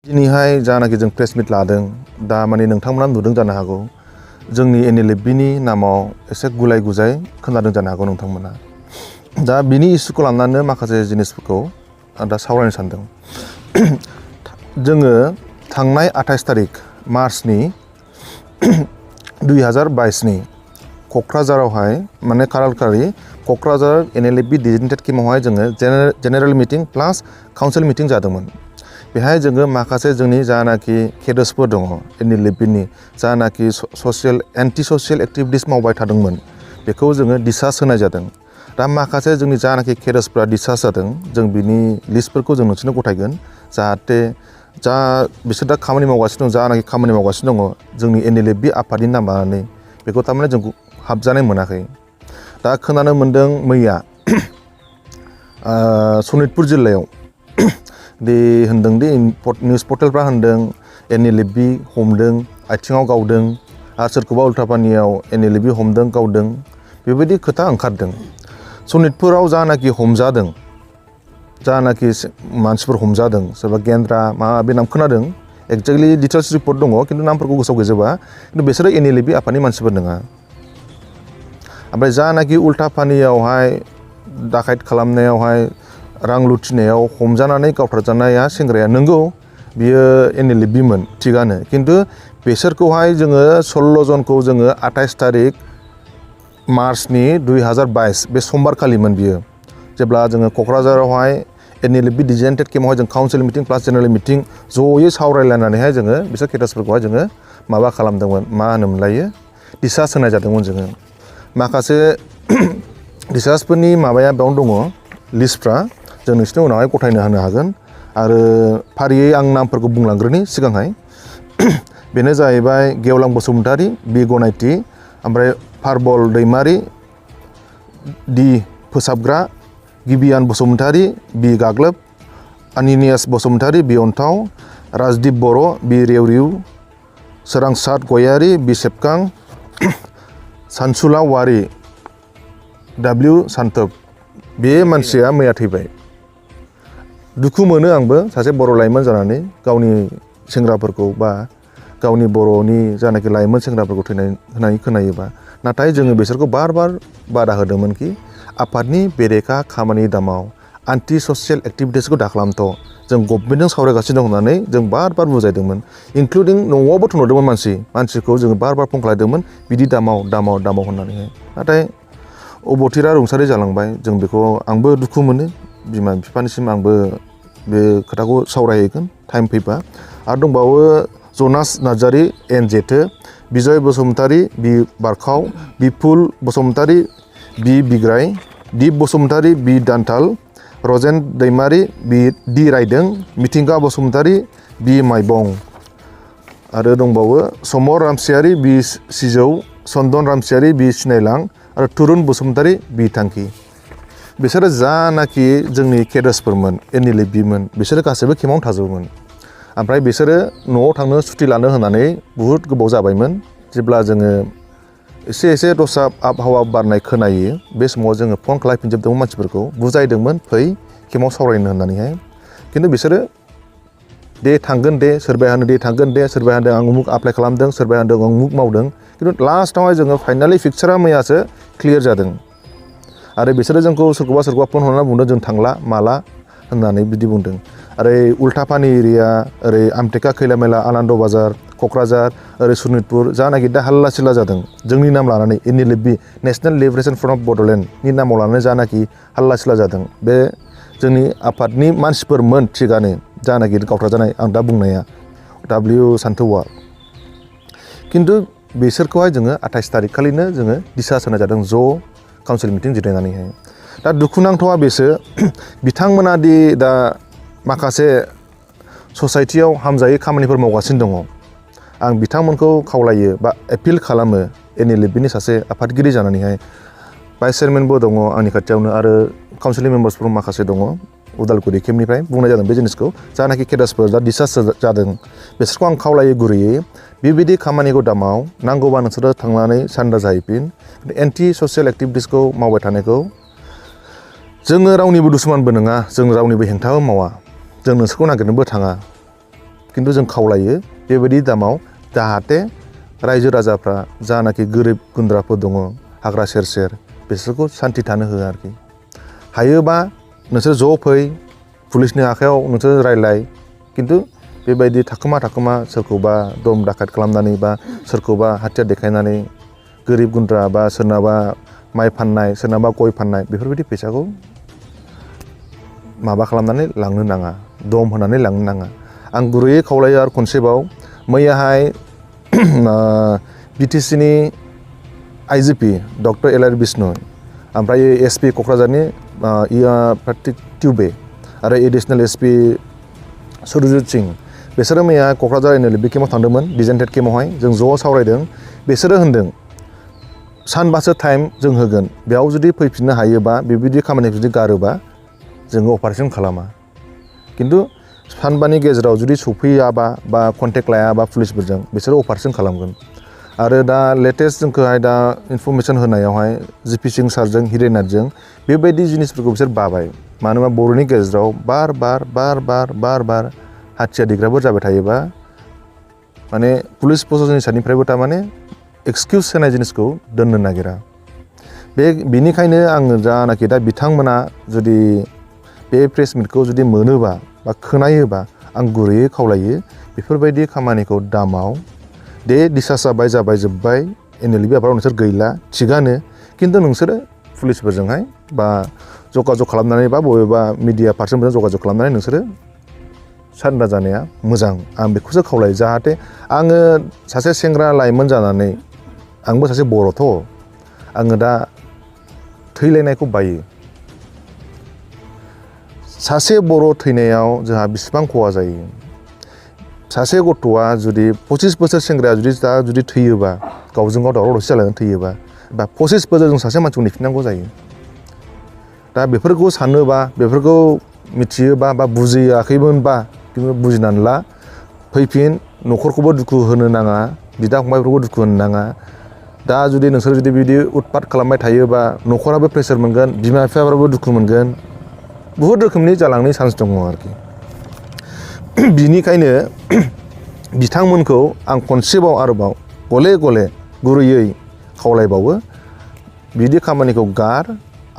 दिनैहाय जानाखि जों प्रेस मिट लादों दा माने नोंथांमोना नुदों जानो हागौ जोंनि एनएलएफबिनि नामाव एसे गुलाय गुजाय खोनादों जानो हागौ नोंथांमोना दा बिनि इस्युखौ लानानै माखासे जिनिसफोरखौ आं दा सावरायनो सानदों जोङो थांनाय 28 तारिख मार्चनि 2022नि क'क्राझारावहाय माने खारालखारि क'क्राझार एनएलएफबि डिजिटेड केम्पआवहाय जोङो जेनेरेल मिटिं प्लास काउन्सिल मिटिं जादोंमोन। बेहाय जोङो माखासे जोंनि जानाखि केडार्सफोर दङ एनएलएफबिनि जानाखि ससियेल एन्टि ससियेल एक्टिभिटिस मावबाय थादोंमोन बेखौ जोङो डिसचार्ज होनाय जादों। दा माखासे जोंनि जानाखि केडार्सफ्रा डिसचार्ज जादों जों बिनि लिस्टफोरखौ जों नोंसोरनो गथायगोन जाहाथे बिसोर दा खामानि मावगासिनो दं जानाखि खामानि मावगासिनो दङ जोंनि एनएलएफबि आफादनि नाम लानानै बेखौ थारमाने जों हाबजानाय मोनाखै। दा खोनानो मोन्दों मैया सनितपुर जिल्लायाव दे होनदों दि निउस पर्टेलफ्रा होनदों एनएलएफबि हमदों आथिङाव गावदों आरो सोरखौबा उल्टापानियाव एनएलएफबि हमदों गावदों बेबायदि खोथा ओंखारदों। सनितपुराव जानाखि हमजादों जानाखि मानसिफोर हमजादों सोरबा गेन्द्रा बे नाम खोनादों एक्जेक्टलि डिटेल्स रिपर्ट दङ खिन्थु नामफोरखौ गोसोआव गैजोबा खिन्थु बिसोरो एनएलएफबि आफादनि मानसिफोर नङा। ओमफ्राय जानाखि उल्टापानियावहाय दाखायत खालामनायावहाय रां लुथिनायाव हमजानानै गावथारजानाया सेंग्राया नंगौ बियो एनएलएफबिमोन थिगानो खिन्थु बिसोरखौहाय जोङो 16 जनखौ जोङो 28 तारिख मार्चनि 2022 बे समबारखालिमोन बियो जेब्ला जोङो क'क्राझारावहाय एनएलएफबि डिजिटेड केम्पआवहाय जों काउन्सिल मिटिं प्लास जेनेरेल मिटिं जयै सावरायलायनानैहाय जोङो बिसोर केडार्सफोरखौहाय जोङो माबा खालामदोंमोन मा होनोमोनलायो डिसचार्ज होनाय जादोंमोन जोङो। माखासे डिसचार्जफोरनि माबाया बेयावनो दङ लिस्टफ्रा जों नोंसोरनि उनावहाय गथायनो होनो हागोन आरो फारियै आं नामफोरखौ बुंलांग्रोनि सिगांहाय बेनो जाहैबाय गेवलां बसुमतारी बि गनायथि ओमफ्राय पार्बल दैमारि डि फोसाबग्रा गिबियान बसुमतारी बि गाग्लोब आनिनियास बसुमतारी बि अन्थाव राजदीप बर' बि रेवरिउ सोरांसात गयारी बि सेबखां सानसुला वारि डाब्लिउ सान्थोब बे मानसिया मैया थैबाय। दुखु मोनो आंबो सासे बर' लाइमोन जानानै गावनि सेंग्राफोरखौ बा गावनि बर'नि जानाखि लाइमोन सेंग्राफोरखौ थैनाय होनाय खोनायोबा नाथाय जोङो बिसोरखौ बार बादा होदोंमोनखि आफादनि बेरेखा खामानि दामाव एन्टि ससियेल एक्टिभिटिसखौ दाखालामथ' जों गभर्नमेन्टजों सावरायगासिनो दं होननानै जों बार बुजायदोंमोन इनक्लुडिं न'आवबो थुनहरदोंमोन मानसिखौ जोङो बार फंखायदोंमोन बिदि दामाव होननानैहाय नाथाय अबथिरा रुंसारि जालांबाय जों बेखौ आंबो दुखु मोनो बिमा बिफानिसिम आंबो बे खोथाखौ सावरायहैगोन टाइम फैबा आरो दंबावो जनास नार्जारी एन जेथो बिजय बसुमतारी बि बारखाव बिपुल बसुमतारी बि बिग्राय दिप बसुमतारी बि दान्थाल रजेन दैमारी बि डि रायदों मिथिंगा बसुमतारी बि माइबं आरो दंबावो समर रामसियारि बि सिजौ चन्दन रामसियारि बि सिनायलां आरो तुरुन बसुमतारी बि थांखि बिसोरो जानाखि जोंनि केडार्सफोरमोन एनएलएफबिमोन बिसोरो गासैबो केम्पआवनो थाजोबोमोन। ओमफ्राय बिसोरो न'आव थांनो सुथि लानो होनानै बुहुद गोबाव जाबायमोन जेब्ला जोङो एसे दस्रा आबहावा बारनाय खोनायो बे समाव जोङो फन खालामफिनजोबदोंमोन मानसिफोरखौ बुजायदोंमोन फै केम्पआव सावरायनो होननानैहाय खिन्थु बिसोरो दे थांगोन दे सोरबाया होनो दे थांगोन दे सोरबाया होनदों आं उमुक एप्लाइ खालामदों सोरबाया होनदों आं उमुक मावदों खिन्थु लास्टआवहाय जोङो फाइनालि पिक्सारा मैयासो क्लियार जादों आरो बिसोरो जोंखौ सोरखौबा फन हरनानै बुंदों जों थांला माला होननानै बिदि बुंदों। ओरै उल्टापानि एरिया ओरै आमटेका खैलामेला आनन्द बाजार क'क्राझार ओरै सनितपुर जानाखि दा हाल्ला सिल्ला जादों जोंनि नाम लानानै एनएलएफबि नेशनेल लिबारेशन फ्रन्ट अफ बड'लेण्डनि नामाव लानानै जानाखि हाल्ला सिल्ला जादों बे जोंनि आफादनि मानसिफोरमोन थिगानो जानाखि गावथारजानाय आं दा बुंनाया डाब्लिउ सान्थौआ खिन्थु बिसोरखौहाय जोङो 28 तारिख खालिनो जोङो डिसचार्ज होनाय जादों ज' काउन्सिल मिटिं जिरायनानैहाय। दा दुखुनांथावा बेसो बिथांमोना दि दा माखासे ससाइटियाव हामजायै खामानिफोर मावगासिनो दङ आं बिथांमोनखौ खावलायो बा एपिल खालामो एनएलएफबिनि सासे आफादगिरि जानानैहाय भाइस चेयारमेनबो दङ आंनि खाथियावनो आरो काउन्सिल मेम्बार्सफोर माखासे दङ उदालगुरि केम्पनिफ्राय बुंनाय जादों बे जिनिसखौ जानाखि केडार्सफोर दा डिसचार्ज जादों बिसोरखौ आं खावलायो गुरैयै बेबायदि खामानिखौ दामाव नांगौबा नोंसोरो थांनानै सान्दा जाहैफिन एन्टि ससियेल एक्टिभिटिसखौ मावबाय थानायखौ जोङो रावनिबो दुश्मनबो नङा जों रावनिबो हेंथाबो मावा जों नोंसोरखौ नागिरनोबो थाङा खिन्थु जों खावलायो बेबायदि दामाव जाहाथे रायजो राजाफ्रा जानाखि गोरिब गुन्द्राफोर दङ हाग्रा सेर सेर बिसोरखौ सान्थि थानो होआ आरोखि हायोबा नोंसोर ज' फै पुलिसनि आखायाव नोंसोर रायलाय खिन्थु बेबायदि थाखोमा सोरखौबा दम दाखायत खालामनानै बा सोरखौबा हाथियार देखायनानै गोरिब गुन्द्रा बा सोरनाबा माइ फाननाय सोरनाबा गय फाननाय बेफोरबायदि फैसाखौ माबा खालामनानै लांनो नाङा दम होनानै लांनो नाङा आं गुरैयै खावलायो आरो खनसेबाव मैयाहाय बिटिसिनि IGP doctor L R Bishnu ओमफ्राय एसपि क'क्राझारनि पार्टिक टिउबे आरो एडिसनेल एसपि सुरजित सिं बिसोरो मैया क'क्राझार एनएलएफबि केम्पआव थांदोंमोन डिजेन्टेड केम्पआवहाय जों ज' सावरायदों बिसोरो होनदों सानबासो टाइम जों होगोन बेयाव जुदि फैफिननो हायोबा बेबायदि खामानिखौ जुदि गारोबा जोङो अपारेसन खालामा खिन्थु सानबानि गेजेराव जुदि सफैयाबा बा कन्टेक्ट लायाबा पुलिसफोरजों बिसोरो अपारेसन खालामगोन आरो दा लेटेस्ट जोंखौहाय दा इनफरमेसन होनायावहाय जिपि सिं सारजों हिरेनाथजों बेबायदि जिनिसफोरखौ बिसोर बाबाय मानो होनबा बर'नि गेजेराव बार हाथियार देग्राफोर जाबाय थायोबा माने पुलिस प्रशासननि साइडनिफ्रायबो थारमाने एक्सकिउस होनाय जिनिसखौ दोननो नागिरा बेनिखायनो आङो जानाखि दा बिथांमोना जुदि बे प्रेस मिटखौ जुदि मोनोबा बा खोनायोबा आं गुरैयै खावलायो बेफोरबायदि खामानिखौ दामाव दे डिसार्ज जाबाय जोब्बाय एनएलएफबि आफादाव नोंसोर गैला थिगानो खिन्थु नोंसोरो पुलिसफोरजोंहाय बा जगाजग खालामनानै बा बबेबा मिडिया पार्सनफोरजों जगाजग खालामनानै नोंसोरो सारेन्डार जानाया मोजां आं बेखौसो खावलायो जाहाथे आङो सासे सेंग्रा लाइमोन जानानै आंबो सासे बर'थ' आङो दा थैलायनायखौ बायो सासे बर' थैनायाव जोंहा बेसेबां खहा जायो सासे गथ'आ जुदि 25 बोसोर सेंग्राया जुदि थैयोबा गावजों गाव दावराव दावसि जालायनानै थैयोबा बा 25 बोसोर जों सासे मानसिखौ नेफिननांगौ जायो दा बेफोरखौ सानोबा बेफोरखौ मिथियोबा बा बुजियाखैमोनबा खिन्थु बुजिनानै ला फैफिन न'खरखौबो दुखु होनो नाङा बिदा फंबायफोरखौबो दुखु होनो नाङा दा जुदि नोंसोर जुदि बिदि उत्पात खालामबाय थायोबा न'खराबो प्रेसार मोनगोन बिमा बिफाफ्राबो दुखु मोनगोन बुहुत रोखोमनि जालांनायनि चान्स दङ आरोखि बिनिखायनो बिथांमोनखौ आं खनसेबाव आरोबाव गले गले गुरैयै खावलायबावो बिदि खामानिखौ गार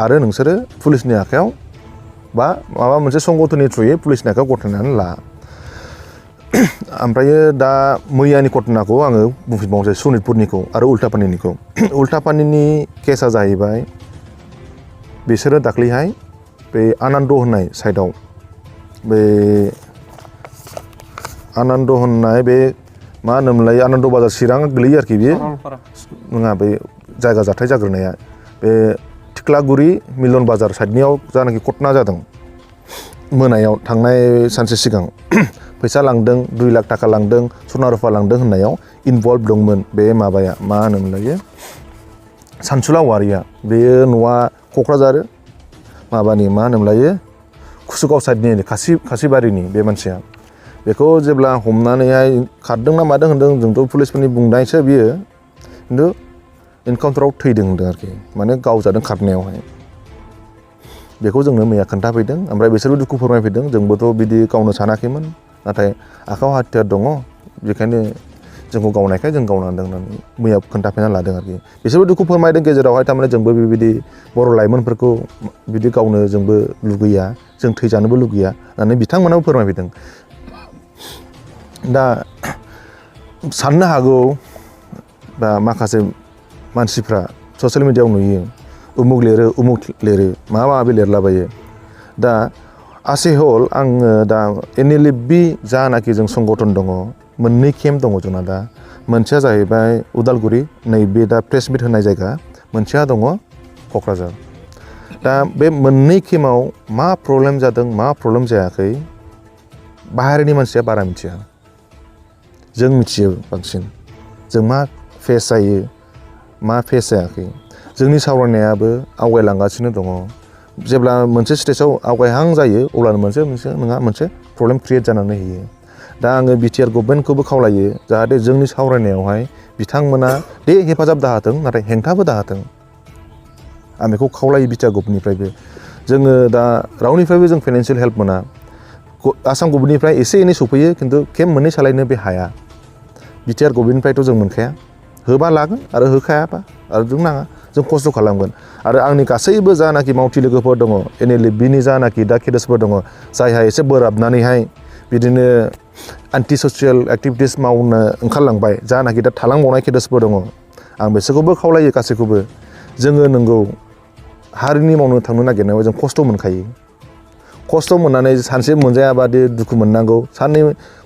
आरो नोंसोरो पुलिसनि आखायाव बा माबा मोनसे संगठननि थ्रुयै पुलिसनि आखायाव गथायनानै ला ओमफ्रायो दा मैयानि घटनाखौ आङो बुंफिनबावनोसै सनितपुरनिखौ आरो उल्टापानिनिखौ उल्टापानिनि केसा जाहैबाय बिसोरो दाख्लैहाय बे आनन्द होननाय साइडआव बे आनन्द होननाय बे मा होनोमोनलाय आनन्द बाजार चिरां गोलैयो आरोखि बेयो नङा बे जायगा जाथाय जाग्रोनाया बे थिख्लागुरि मिलन बाजार साइडनियाव जानाखि घटना जादों मोनायाव थांनाय सानसे सिगां फैसा लांदों 2 लाख थाखा लांदों सना रुफा लांदों होननायाव इनभल्भ दंमोन बे माबाया मा होनोमोनलाय सानसुला औवारिया बेयो न'आ क'क्राझार माबानि मा होनोमोनलाय कुसुगाव साइडनि खासिबारिनि बे मानसिया बेखौ जेब्ला हमनानैहाय खारदों ना मादों होनदों जोंथ' पुलिसफोरनि बुंनायसो बियो खिन्थु इनकाउन्टाराव थैदों होनदों आरोखि माने गाव जादों खारनायावहाय बेखौ जोंनो मैया खोन्थाफैदों ओमफ्राय बिसोरबो दुखु फोरमायफैदों जोंबोथ' बिदि गावनो सानाखैमोन नाथाय आखायाव हाथियार दङ बेखायनो जोंखौ गावनायखाय जों गावनांदों होननानै मैया खोन्थाफैना लादों आरोखि बिसोरबो दुखु फोरमायदों गेजेरावहाय थारमाने जोंबो बेबायदि बर' लाइमोनफोरखौ बिदि गावनो जोंबो लुगैया जों थैजानोबो लुगैया होननानै बिथांमोनाबो फोरमायफैदों दा साननो हागौ बा माखासे मानसिफ्रा ससियेल मिडियायाव नुयो उमुक लिरो माबा माबि लिरलाबायो दा आसेहल आङो दा एनएलएफबि जानाखि जों संगठन दङ मोननै केम्प दङ जोंना दा मोनसेया जाहैबाय उदालगुरि नैबे दा प्रेस मिट होनाय जायगा मोनसेया दङ क'क्राझार दा बे मोननै केम्पआव मा प्रब्लेम जादों मा प्रब्लेम जायाखै बाहेरनि मानसिया बारा मिथिया जों मिथियो बांसिन जों मा फेस जायो मा फेस जायाखै जोंनि सावरायनायाबो आवगायलांगासिनो दङ जेब्ला मोनसे स्टेजआव आवगायहां जायो अब्लानो मोनसे प्रब्लेम क्रिएट जानानै होयो दा आङो बिटिआर गभर्नमेन्टखौबो खावलायो जाहाथे जोंनि सावरायनायावहाय बिथांमोना दे हेफाजाब दाहोथों नाथाय हेंथाबो दाहोथों आं बेखौ खावलायो बिटिआर गभर्नमेन्टनिफ्रायबो जोङो दा रावनिफ्रायबो जों फाइनान्सियेल हेल्प मोना आसाम गभर्नमेन्टनिफ्राय एसे एनै सफैयो खिन्थु केम्प मोननै सालायनो बे हाया बिटिआर गभर्नमेन्टनिफ्रायथ' जों मोनखाया होबा लागोन आरो होखायाबा आरो जों नाङा जों खस्थ' खालामगोन आरो आंनि गासैबो जानाखि मावथि लोगोफोर दङ एनएलएफबिनि जानाखि दा केडेट्सफोर दङ जायहा एसे बोराबनानैहाय बिदिनो एन्टि ससियेल एक्टिभिटिस मावनो ओंखारलांबाय जानाखि दा थालांबावनाय केडेट्सफोर दङ आं बिसोरखौबो खावलायो गासैखौबो जोङो नंगौ हारिनि मावनो थांनो नागिरनायाव जों खस्थ' मोनखायो खस्थ' मोननानै सानसे मोनजायाबादि दुखु मोननांगौ साननै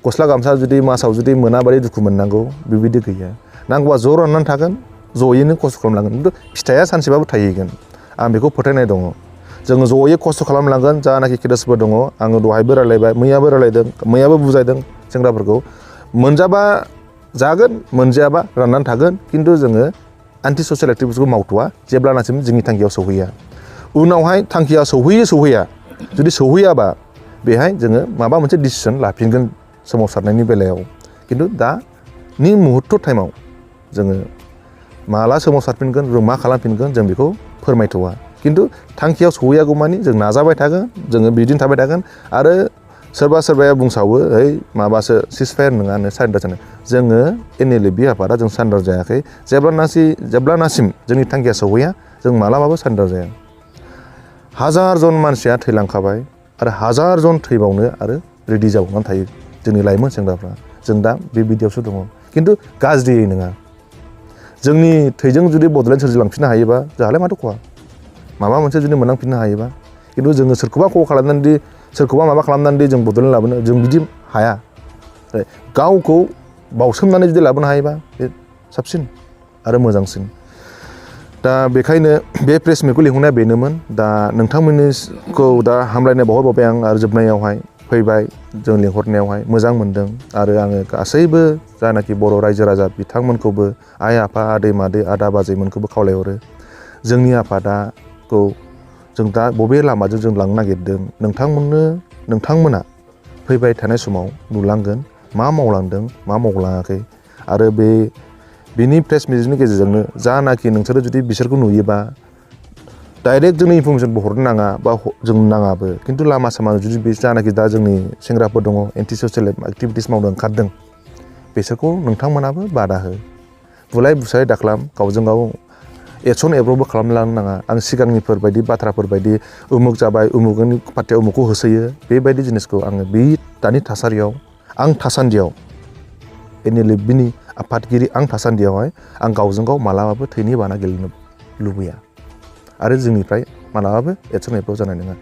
गस्ला गामसा जुदि मासाव जुदि मोनाबादि दुखु मोननांगौ बेबायदि गैया नांगौबा ज' राननानै थागोन ज'यैनो खस्थ' खालामलांगोन खिन्थु फिथाइया सानसेबाबो थाहैगोन आं बेखौ फोथायनाय दङ जोङो ज'यै खस्थ' खालामलांगोन जानाखि केडेट्सफोर दङ आङो दहायबो रायलायबाय मैयाबो रायलायदों मैयाबो बुजायदों सेंग्राफोरखौ मोनजाबा जागोन मोनजायाबा राननानै थागोन खिन्थु जोङो एन्टि ससियेल एक्टिभिटिसखौ मावथ'वा जेब्लानासिम जोंनि थांखियाव सौहैया उनावहाय थांखिया सौहैया जुदि सौहैयाबा बेहाय जोङो माबा मोनसे डिसिसन लाफिनगोन सोमावसारनायनि बेलायाव खिन्थु दानि मुहुर्त टाइमाव जोङो माला सोमावसारफिनगोन जों मा खालामफिनगोन जों बेखौ फोरमायथ'वा खिन्थु थांखियाव सौहैयागौमानि जों नाजाबाय थागोन जोङो बिदिनो थाबाय थागोन आरो सोरबाया बुंसावो है माबासो सिजफायार नङानो सारेन्डार जानो जोङो एनएलएफबि आफादा जों सारेन्डार जायाखै जेब्लानासिम जोंनि थांखिया सौहैया जों मालाबाबो सारेन्डार जाया हाजार जन मानसिया थैलांखाबाय आरो हाजार जन थैबावनो आरो रेडि जाबावनानै थायो जोंनि लाइमोन सेंग्राफ्रा जों दा बे बिदियावसो दङ खिन्थु गाज्रियै नङा जोंनि थैजों जुदि बड'लेण्ड सोरजिलांफिननो हायोबा जोंहालाय माथो खहा माबा मोनसे जुदि मोनलांफिननो हायोबा खिन्थु जोङो सोरखौबा खहा खालामनानै सोरखौबा माबा खालामनानै जों बड'लेण्ड लाबोनो जों बिदि हाया गावखौ बावसोमनानै जुदि लाबोनो हायोबा बे साबसिन आरो मोजांसिन दा बेखायनो बे प्रेस मिटखौ लिंहरनाया बेनोमोन दा नोंथांमोननिखौ दा हामलायनाय बावहरबावबाय आं आरो जोबनायावहाय फैबाय जों लिंहरनायावहाय मोजां मोनदों आरो आङो गासैबो जानाखि बर' रायजो राजा बिथांमोनखौबो आइ आफा आदै मादै आदा बाजैमोनखौबो खावलायहरो जोंनि आफादाखौ जों दा बबे लामाजों जों लांनो नागिरदों नोंथांमोना फैबाय थानाय समाव नुलांगोन मा मावलांदों मा मावलाङाखै आरो बेनि प्रेस मिटनि गेजेरजोंनो जानाखि नोंसोरो जुदि बिसोरखौ नुयोबा डाइरेक्ट जोंनि इनफरमेसनबो हरनो नाङा बा जों नाङाबो खिन्थु लामा सामा जुदि बे जानाखि दा जोंनि सेंग्राफोर दङ एन्टि ससियेल एक्टिभिटिस मावनो ओंखारदों बिसोरखौ नोंथांमोनाबो बादा हो बुलाय बुसाय दाखालाम गावजों गाव एरसन एब्रबो खालामलांनो नाङा आं सिगांनिफोर बायदि बाथ्राफोर बायदि उमुक जाबाय उमुकनि पार्टियाव उमुकखौ होसोयो बेबायदि जिनिसखौ आङो बे दानि थासारियाव आं थासान्दियाव एनएलएफबिनि आफादगिरि आं थासान्दियावहाय आं गावजों गाव मालाबाबो थैनि बाना गेलेनो लुबैया आरो जोंनिफ्राय मालाबाबो एरसन एब्रब जानाय नङा